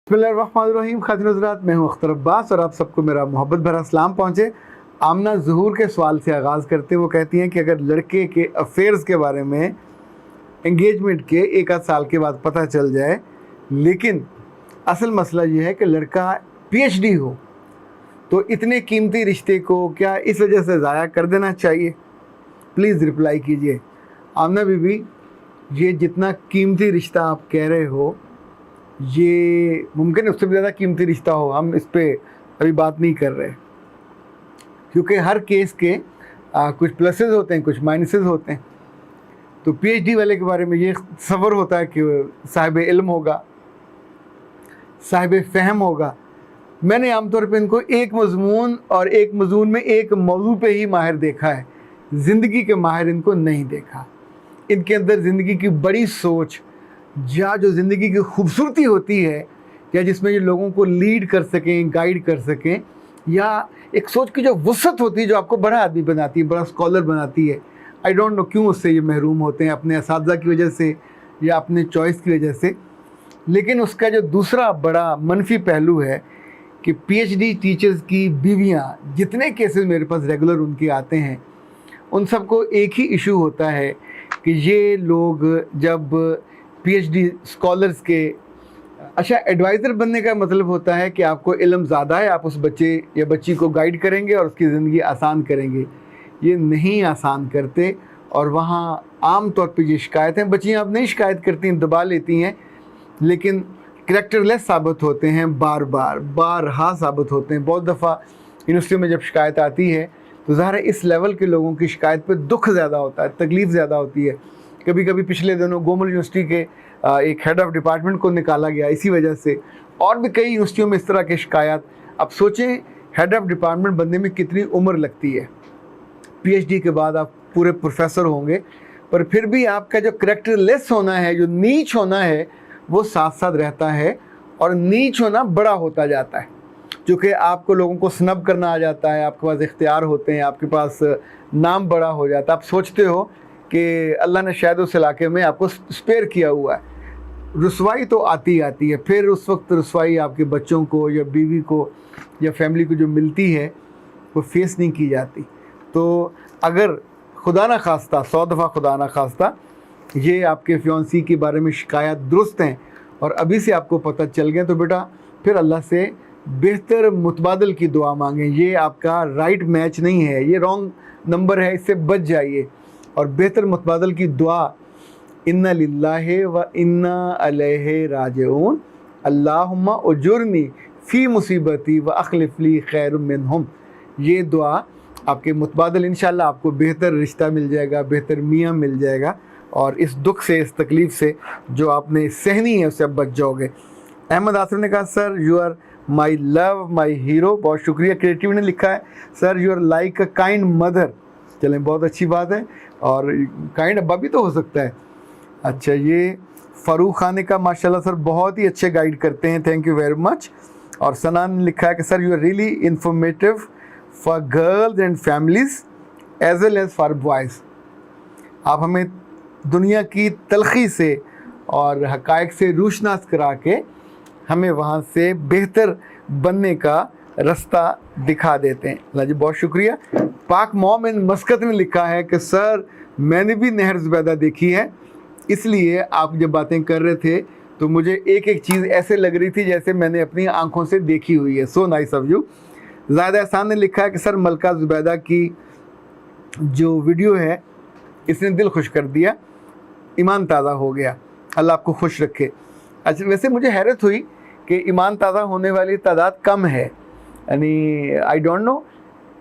बिस्मिल्लाहिर्रहमानिर्रहीम। खातिन हज़रात, मैं हूँ अख्तर अब्बास और आप सबको मेरा मोहब्बत भरा सलाम पहुँचे। आमना ज़हूर के सवाल से आगाज़ करते हैं। वो कहती हैं कि अगर लड़के के अफेयर्स के बारे में एंगेजमेंट के एक आध साल के बाद पता चल जाए, लेकिन असल मसला ये है कि लड़का पीएचडी हो, तो इतने कीमती रिश्ते को क्या इस वजह से ज़ाया कर देना चाहिए? प्लीज़ रिप्लाई कीजिए। आमना बीबी, ये जितना कीमती रिश्ता आप कह रहे हो, ये मुमकिन है उससे भी ज़्यादा कीमती रिश्ता हो। हम इस पे अभी बात नहीं कर रहे, क्योंकि हर केस के कुछ प्लसेस होते हैं, कुछ माइनसेस होते हैं। तो पीएचडी वाले के बारे में ये सब्र होता है कि साहिब इल्म होगा, साहिब फ़हम होगा। मैंने आमतौर पे इनको एक मज़मून और एक मज़मून में एक मौजू पे ही माहिर देखा है, ज़िंदगी के माहिर इनको नहीं देखा। इनके अंदर ज़िंदगी की बड़ी सोच, या जो ज़िंदगी की खूबसूरती होती है, या जिसमें ये लोगों को लीड कर सकें, गाइड कर सकें, या एक सोच की जो वसअत होती है जो आपको बड़ा आदमी बनाती है, बड़ा स्कॉलर बनाती है। आई डोंट नो क्यों उससे ये महरूम होते हैं, अपने असातिज़ा की वजह से या अपने चॉइस की वजह से। लेकिन उसका जो दूसरा बड़ा मनफी पहलू है कि पीएचडी टीचर्स की बीवियाँ, जितने केसेस मेरे पास रेगुलर उनके आते हैं, उन सबको एक ही इशू होता है कि ये लोग जब पीएचडी स्कॉलर्स के, अच्छा, एडवाइज़र बनने का मतलब होता है कि आपको इल्म ज़्यादा है, आप उस बच्चे या बच्ची को गाइड करेंगे और उसकी ज़िंदगी आसान करेंगे। ये नहीं आसान करते, और वहाँ आम तौर पे ये शिकायतें, बच्चियाँ अब नहीं शिकायत करती हैं, दबा लेती हैं, लेकिन करैक्टरलेस साबित होते हैं, बारहा साबित होते हैं। बहुत दफ़ा यूनिवर्सिटी में जब शिकायत आती है तो ज़ाहिर है इस लेवल के लोगों की शिकायत पे दुख ज़्यादा होता है, तकलीफ़ ज़्यादा होती है। कभी कभी पिछले दिनों गोमल यूनिवर्सिटी के एक हेड ऑफ़ डिपार्टमेंट को निकाला गया इसी वजह से, और भी कई यूनिवर्सिटियों में इस तरह के शिकायत। अब सोचें हेड ऑफ़ डिपार्टमेंट बनने में कितनी उम्र लगती है, पीएचडी के बाद आप पूरे प्रोफेसर होंगे, पर फिर भी आपका जो करैक्टरलेस होना है, जो नीच होना है, वो साथ साथ रहता है, और नीच होना बड़ा होता जाता है, क्योंकि आपको लोगों को स्नब करना आ जाता है, आपके पास इख्तियार होते हैं, आपके पास नाम बड़ा हो जाता है। आप सोचते हो कि अल्लाह ने शायद उस इलाके में आपको स्पेयर किया हुआ है। रुसवाई तो आती है, फिर उस वक्त रुसवाई आपके बच्चों को या बीवी को या फैमिली को जो मिलती है वो फेस नहीं की जाती। तो अगर खुदा ना खास्ता, 100 दफ़ा खुदा ना खास्ता, ये आपके फियांसी के बारे में शिकायत दुरुस्त हैं और अभी से आपको पता चल गया, तो बेटा फिर अल्लाह से बेहतर मुतबादल की दुआ मांगें। ये आपका राइट मैच नहीं है, ये रॉन्ग नंबर है, इससे बच जाइए। और बेहतर मुतबादल की दुआ, इन्ना लिल्लाहि व इन्ना अलैहि राजिऊन, अल्लाहुम्मा उजुरनी फ़ी मुसीबती व अखलिफ़ ली खैरुम मिनहुम। ये दुआ आपके मुतबादल, इंशाअल्लाह आपको बेहतर रिश्ता मिल जाएगा, बेहतर मियाँ मिल जाएगा, और इस दुख से, इस तकलीफ़ से जो आपने सहनी है उससे आप बच जाओगे। अहमद आसिफ ने कहा, sir you are my love, my hero. बहुत शुक्रिया। क्रिएटिव ने लिखा है, sir you are like a kind mother. चलें, बहुत अच्छी बात है, और काइंड अब्बा भी तो हो सकता है। अच्छा, ये फ़ारूक खान का, माशाल्लाह सर बहुत ही अच्छे गाइड करते हैं, थैंक यू वेरी मच। और सनान ने लिखा है कि sir you are really informative for girls and families as well as for boys. आप हमें दुनिया की तलखी से और हक़ाइक़ से रूशनास करा के हमें वहाँ से बेहतर बनने का रास्ता दिखा देते हैं। अल्लाह जी, बहुत शुक्रिया। पाक मॉम इन मस्कत ने लिखा है कि सर मैंने भी नहर ज़ुबैदा देखी है, इसलिए आप जब बातें कर रहे थे तो मुझे एक एक चीज़ ऐसे लग रही थी जैसे मैंने अपनी आँखों से देखी हुई है। So nice of you. Zahid एहसान ने लिखा है कि सर मलका ज़ुबैदा की जो वीडियो है इसने दिल खुश कर दिया, ईमान ताज़ा हो गया, अल्लाह आपको खुश रखे। अच्छा, वैसे मुझे हैरत हुई कि ईमान ताज़ा होने वाली तादाद कम है, यानी आई डोंट नो,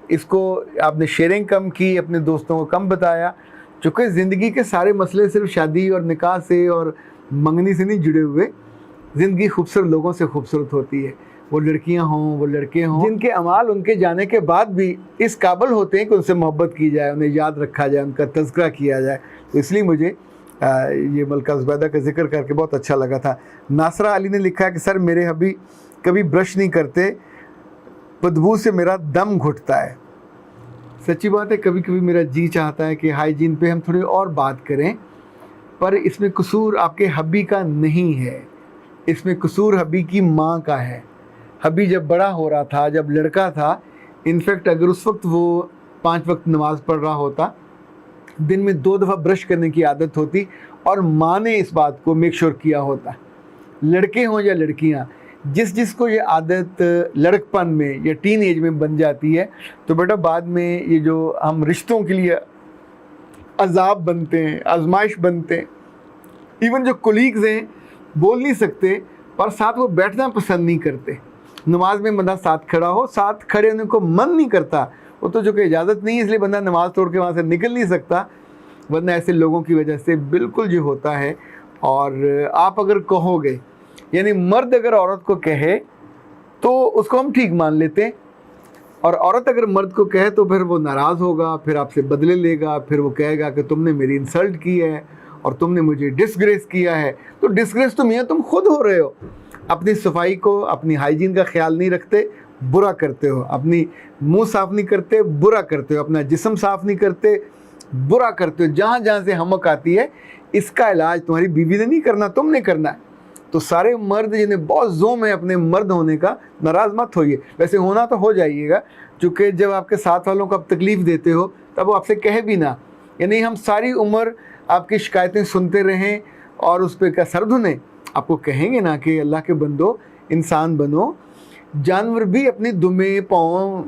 इसको आपने शेयरिंग कम की, अपने दोस्तों को कम बताया, चूँकि ज़िंदगी के सारे मसले सिर्फ शादी और निकाह से और मंगनी से नहीं जुड़े हुए। ज़िंदगी खूबसूरत लोगों से खूबसूरत होती है, वो लड़कियां हों, वो लड़के हों, जिनके अमाल उनके जाने के बाद भी इस काबिल होते हैं कि उनसे मोहब्बत की जाए, उन्हें याद रखा जाए, उनका तज़किरा किया जाए। तो इसलिए मुझे ये मलका ज़ुबैदा का जिक्र करके बहुत अच्छा लगा था। नासरा अली ने लिखा है कि सर मेरे हबी कभी ब्रश नहीं करते, बदबू से मेरा दम घुटता है। सच्ची बात है, कभी कभी मेरा जी चाहता है कि हाइजीन पे हम थोड़ी और बात करें, पर इसमें कसूर आपके हबी का नहीं है, اس میں قصور حبی کی ماں کا ہے. حبی جب بڑا ہو رہا تھا, جب لڑکا تھا, انفیکٹ اگر اس وقت وہ 5 وقت نماز پڑھ رہا ہوتا, دن میں 2 دفعہ برش کرنے کی عادت ہوتی, اور ماں نے اس بات کو میک شور کیا ہوتا. لڑکے ہوں یا لڑکیاں, جس کو یہ عادت لڑکپن میں یا ٹین ایج میں بن جاتی ہے, تو بیٹا بعد میں یہ جو ہم رشتوں کے لیے عذاب بنتے ہیں, آزمائش بنتے ہیں. ایون جو کولیگز ہیں بول نہیں سکتے اور ساتھ وہ بیٹھنا پسند نہیں کرتے. نماز میں بندہ ساتھ کھڑا ہو, ساتھ کھڑے ہونے کو من نہیں کرتا, وہ تو جو کہ اجازت نہیں ہے اس لیے بندہ نماز توڑ کے وہاں سے نکل نہیں سکتا, ورنہ ایسے لوگوں کی وجہ سے بالکل جو ہوتا ہے. اور آپ اگر کہو گے, یعنی مرد اگر عورت کو کہے تو اس کو ہم ٹھیک مان لیتے ہیں, اور عورت اگر مرد کو کہے تو پھر وہ ناراض ہوگا, پھر آپ سے بدلے لے گا, پھر وہ کہے گا کہ تم نے میری انسلٹ کی ہے اور تم نے مجھے ڈسگریس کیا ہے. تو ڈسگریس تو میاں تم خود ہو رہے ہو, اپنی صفائی کو, اپنی ہائیجین کا خیال نہیں رکھتے, برا کرتے ہو. اپنی منہ صاف نہیں کرتے, برا کرتے ہو. اپنا جسم صاف نہیں کرتے, برا کرتے ہو. جہاں جہاں سے حمق آتی ہے اس کا علاج تمہاری بیوی نے نہیں کرنا, تم نے کرنا ہے. تو سارے مرد جنہیں بہت زوم ہے اپنے مرد ہونے کا, ناراض مت ہوئیے. ویسے ہونا تو ہو جائیے گا, چونکہ جب آپ کے ساتھ والوں کو آپ تکلیف دیتے ہو تب وہ آپ سے کہے بھی نہ, یعنی ہم ساری عمر آپ کی شکایتیں سنتے رہیں اور اس پہ کا سر دھنیں. آپ کو کہیں گے نا کہ اللہ کے بندو انسان بنو. جانور بھی اپنی دمیں, پاؤں,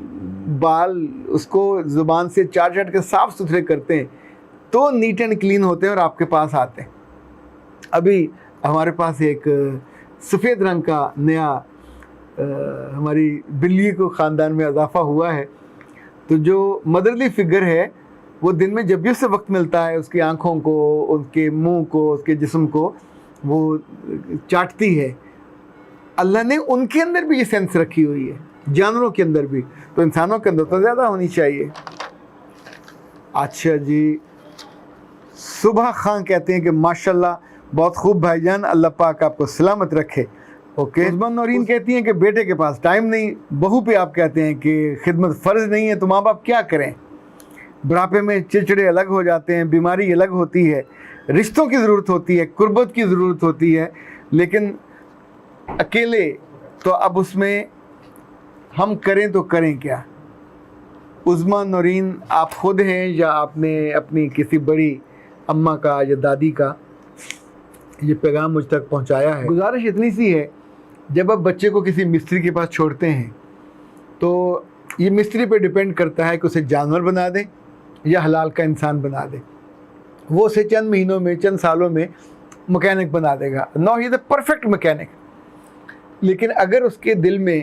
بال اس کو زبان سے چاٹ کے صاف ستھرے کرتے ہیں تو نیٹ اینڈ کلین ہوتے ہیں اور آپ کے پاس آتے ہیں. ابھی ہمارے پاس ایک سفید رنگ کا نیا ہماری بلی کو خاندان میں اضافہ ہوا ہے. تو جو مدرلی فگر ہے وہ دن میں جب بھی اس سے وقت ملتا ہے اس کی آنکھوں کو, اس کے منہ کو, اس کے جسم کو وہ چاٹتی ہے. اللہ نے ان کے اندر بھی یہ سینس رکھی ہوئی ہے, جانوروں کے اندر بھی, تو انسانوں کے اندر تو زیادہ ہونی چاہیے. اچھا جی, صبح خان کہتے ہیں کہ ماشاءاللہ بہت خوب بھائی جان, اللہ پاک آپ کو سلامت رکھے. اوکے. عثمان نورین کہتی ہیں کہ بیٹے کے پاس ٹائم نہیں, بہو پہ آپ کہتے ہیں کہ خدمت فرض نہیں ہے, تو ماں باپ کیا کریں؟ بڑھاپے میں چڑچڑے الگ ہو جاتے ہیں, بیماری الگ ہوتی ہے, رشتوں کی ضرورت ہوتی ہے, قربت کی ضرورت ہوتی ہے, لیکن اکیلے تو اب اس میں ہم کریں تو کریں کیا؟ عثمان نورین, آپ خود ہیں یا آپ نے اپنی کسی بڑی اماں کا یا دادی کا یہ پیغام مجھ تک پہنچایا ہے؟ گزارش اتنی سی ہے, جب آپ بچے کو کسی مستری کے پاس چھوڑتے ہیں تو یہ مستری پہ ڈیپینڈ کرتا ہے کہ اسے جانور بنا دیں یا حلال کا انسان بنا دیں. وہ اسے چند مہینوں میں, چند سالوں میں مکینک بنا دے گا. نو ہی از اے پرفیکٹ مکینک. لیکن اگر اس کے دل میں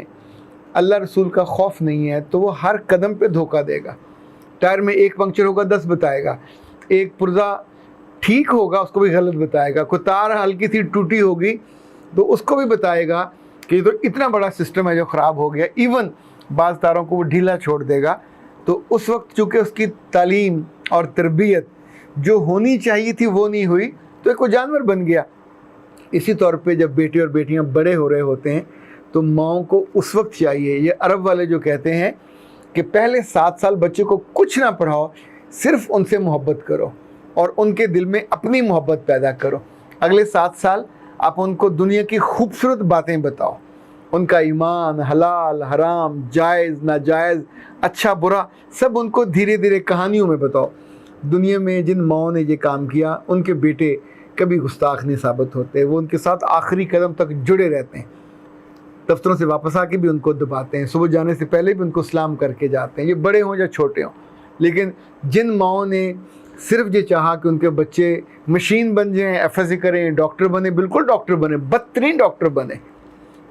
اللہ رسول کا خوف نہیں ہے تو وہ ہر قدم پہ دھوکہ دے گا. ٹائر میں ایک پنکچر ہوگا 10 بتائے گا, ایک پرزا ٹھیک ہوگا اس کو بھی غلط بتائے گا, کوئی تار ہلکی سی ٹوٹی ہوگی تو اس کو بھی بتائے گا کہ یہ تو اتنا بڑا سسٹم ہے جو خراب ہو گیا. ایون بعض تاروں کو وہ ڈھیلا چھوڑ دے گا. تو اس وقت چونکہ اس کی تعلیم اور تربیت جو ہونی چاہیے تھی وہ نہیں ہوئی تو ایک وہ جانور بن گیا. اسی طور پہ جب بیٹے اور بیٹیاں بڑے ہو رہے ہوتے ہیں تو ماؤں کو اس وقت چاہیے, یہ عرب والے جو کہتے ہیں کہ پہلے 7 سال بچے کو کچھ نہ پڑھاؤ, صرف ان سے محبت کرو اور ان کے دل میں اپنی محبت پیدا کرو. اگلے 7 سال آپ ان کو دنیا کی خوبصورت باتیں بتاؤ, ان کا ایمان, حلال حرام, جائز ناجائز, اچھا برا, سب ان کو دھیرے دھیرے کہانیوں میں بتاؤ. دنیا میں جن ماؤں نے یہ کام کیا ان کے بیٹے کبھی گستاخ نہیں ثابت ہوتے, وہ ان کے ساتھ آخری قدم تک جڑے رہتے ہیں. دفتروں سے واپس آ کے بھی ان کو دباتے ہیں, صبح جانے سے پہلے بھی ان کو سلام کر کے جاتے ہیں, یہ بڑے ہوں یا چھوٹے ہوں. لیکن جن ماؤں نے صرف یہ چاہا کہ ان کے بچے مشین بن جائیں, ایف ایس سی کریں, ڈاکٹر بنے, بالکل ڈاکٹر بنے, بدترین ڈاکٹر بنے,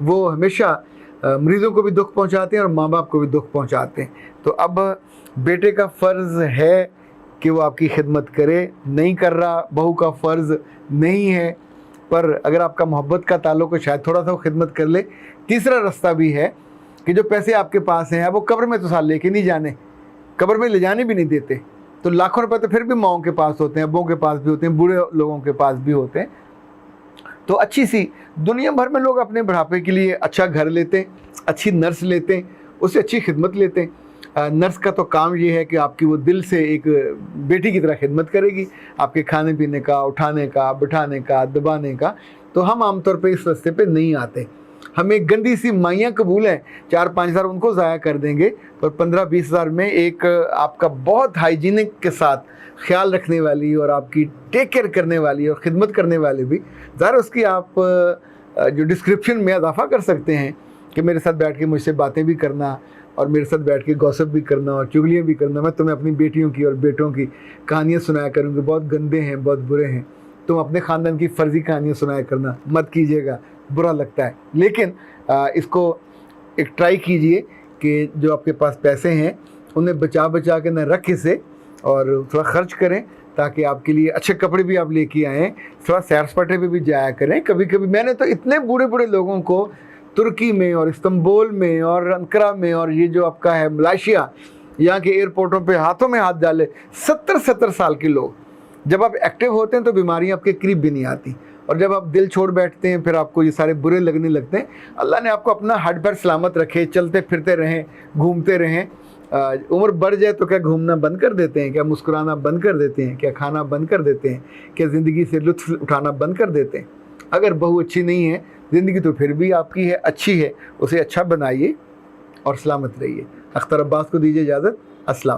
وہ ہمیشہ مریضوں کو بھی دکھ پہنچاتے ہیں اور ماں باپ کو بھی دکھ پہنچاتے ہیں. تو اب بیٹے کا فرض ہے کہ وہ آپ کی خدمت کرے, نہیں کر رہا, بہو کا فرض نہیں ہے, پر اگر آپ کا محبت کا تعلق ہے شاید تھوڑا سا وہ خدمت کر لے. تیسرا رستہ بھی ہے کہ جو پیسے آپ کے پاس ہیں اب وہ قبر میں تو سال لے کے نہیں جانے, قبر میں لے جانے بھی نہیں دیتے, تو لاکھوں روپے تو پھر بھی ماؤں کے پاس ہوتے ہیں, ابوں کے پاس بھی ہوتے ہیں, بوڑھے لوگوں کے پاس بھی ہوتے ہیں. تو اچھی سی دنیا بھر میں لوگ اپنے بڑھاپے کے لیے اچھا گھر لیتے ہیں, اچھی نرس لیتے ہیں, اس سے اچھی خدمت لیتے ہیں. نرس کا تو کام یہ ہے کہ آپ کی وہ دل سے ایک بیٹی کی طرح خدمت کرے گی, آپ کے کھانے پینے کا, اٹھانے کا, بٹھانے کا, دبانے کا. तो हम आमतौर पे इस रास्ते पे नहीं आते। हमें गंदी सी माइयाँ कबूल हैं, 4-5 हज़ार उनको ज़ाया कर देंगे, पर 15-20 हज़ार में एक आपका बहुत हाइजीनिक के साथ ख्याल रखने वाली और आपकी टेक केयर करने वाली और ख़िदमत करने वाली भी, ज़रा उसकी आप जो डिस्क्रिप्शन में इजाफा कर सकते हैं कि मेरे साथ बैठ के मुझसे बातें भी करना और मेरे साथ बैठ के गॉसिप भी करना और चुगलियाँ भी करना। मैं तुम्हें अपनी बेटियों की और बेटों की कहानियाँ सुनाया करूँगी, बहुत गंदे हैं, बहुत बुरे हैं। तुम अपने ख़ानदान की फ़र्ज़ी कहानियाँ सुनाया करना, मत कीजिएगा, बुरा लगता है। लेकिन इसको एक ट्राई कीजिए कि जो आपके पास पैसे हैं उन्हें बचा बचा के न रख इसे और थोड़ा ख़र्च करें, ताकि आपके लिए अच्छे कपड़े भी आप लेके आएँ, थोड़ा सैर सपाटे पे भी जाया करें। कभी कभी मैंने तो इतने बूढ़े बूढ़े लोगों को तुर्की में और इस्तांबुल में और अंकारा में और ये जो आपका है मलेशिया, यहाँ के एयरपोर्टों पे हाथों में हाथ डाले, 70-70 साल के लोग। जब आप एक्टिव होते हैं तो बीमारियाँ आपके करीब भी नहीं आती, और जब आप दिल छोड़ बैठते हैं फिर आपको ये सारे बुरे लगने लगते हैं। अल्लाह ने आपको अपना हड पैर सलामत रखे, चलते फिरते रहें, घूमते रहें। उम्र बढ़ जाए तो क्या घूमना बंद कर देते हैं, क्या मुस्कुराना बंद कर देते हैं, क्या खाना बंद कर देते हैं, क्या ज़िंदगी से लुत्फ़ उठाना बंद कर देते हैं? अगर बहू अच्छी नहीं है, ज़िंदगी तो फिर भी आपकी है, अच्छी है, उसे अच्छा बनाइए और सलामत रहिए। अख्तर अब्बास को दीजिए इजाज़त। अस्सलाम।